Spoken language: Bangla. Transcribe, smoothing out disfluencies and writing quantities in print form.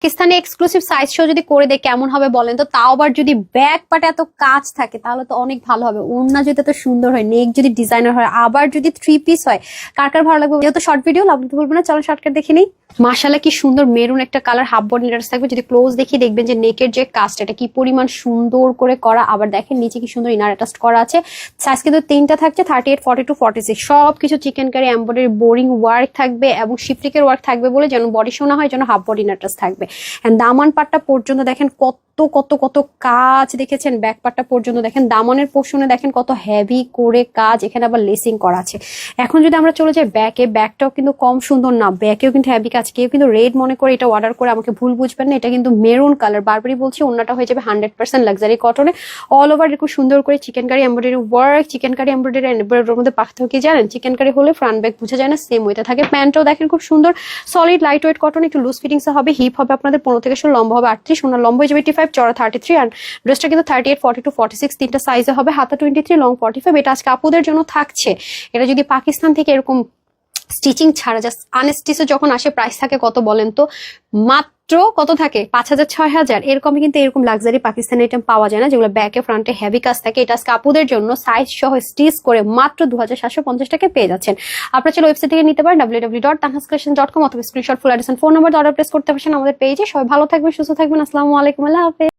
পাকিস্তানি এক্সক্লুসিভ সাইজ শো যদি করে দেয় কেমন হবে বলেন তো? তাও আবার যদি ব্যাক পাটে এত কাজ থাকে তাহলে তো অনেক ভালো হবে। ওড়না যদি এত সুন্দর হয়, নেক যদি ডিজাইনার হয়, আবার যদি 3 পিস হয়, কার কার ভালো লাগবে? যেহেতু শর্ট ভিডিও লাভ দিতে বলবো না, চলো শর্টকাট দেখে নিই। মাশাআল্লাহ কি সুন্দর মেরুন একটা কালার, হাফ বডি ড্রেস থাকবে। যদি ক্লোজ দেখি দেখবেন যে নেকের যে কাজটা এটা কি পরিমাণ সুন্দর করে করা। আবার দেখেন নিচে কি সুন্দর ইনার অ্যাটাচ করা আছে। সাইজ কিন্তু 3টা থাকছে, 38, 42, 46। সবকিছু chikankari embroidery boring work থাকবে এবং শিফটিকের ওয়ার্ক থাকবে বলে যেন বডি শোনা হয়, যেন হাফ বডি অ্যাটাচ থাকবে। এন্ড দামান পাটটা পর্যন্ত দেখেন কত কত কত কাজ দেখেছেন। ব্যাক পার্টটা পর্যন্ত দেখেন, দামনের পোর্শনে দেখেন কত হেভি করে কাজ। এখানে আবার লেসিং করা আছে। এখন যদি আমরা চলে যাই ব্যাকে, ব্যাকটাও কিন্তু কম সুন্দর না, ব্যাকেও কিন্তু হেভি কাজ। কেউ কিন্তু রেড মনে করে এটা অর্ডার করে আমাকে ভুল বুঝবেন না, এটা কিন্তু মেরুন কালার। বারবারই বলছি ওন্নাটা হয়ে যাবে 100% লাক্সারি কটনে। অল ওভার খুব সুন্দর করে chikankari embroidery work. Chikankari embroidery এর মধ্যে পার্থক্য কি জানেন? চিকেন কারি হলে ফ্রন্ট ব্যাক বোঝা যায় না, সেম ওইটা থাকে। প্যান্টটাও দেখেন খুব সুন্দর সলিড লাইট ওয়েট কটন, একটু লুজ ফিটিংস হবে। হিপ হবে আপনাদের 15 থেকে 16, লম্বা হবে 38, ওনার লম্বা হয়ে যাবে 85, চড়া 33। আর ড্রেসটা কিন্তু 38, 42, 46 তিনটা সাইজে হবে। হাতা 23, লং 45। এটা আজকে আপুদের জন্য থাকছে। এটা যদি পাকিস্তান থেকে এরকম স্টিচিং ছাড়া জাস্ট আনস্টিচে যখন আসে প্রাইস থাকে কত বলেন তো? মাত্র কত থাকে? 5,000, 6,000। এরকমই কিন্তু এরকম লাক্সারি পাকিস্তানি আইটেম পাওয়া যায় না যেগুলো ব্যাকে ফ্রন্টে হেভি কাজ থাকে। এটা আজকে আপুদের জন্য সাইজ সহ স্টিচ করে মাত্র 2,750 টাকায় পেয়ে যাচ্ছেন। আপনারা চলো ওয়েবসাইট থেকে নিতে পারেন www.tanhascollection.com অথবা screenshot full address phone number order place করতে পারছেন আমাদের পেজে। সবাই ভালো থাকবেন, সুস্থ থাকবেন। আসসালামু আলাইকুম, আল্লাহ হাফেজ।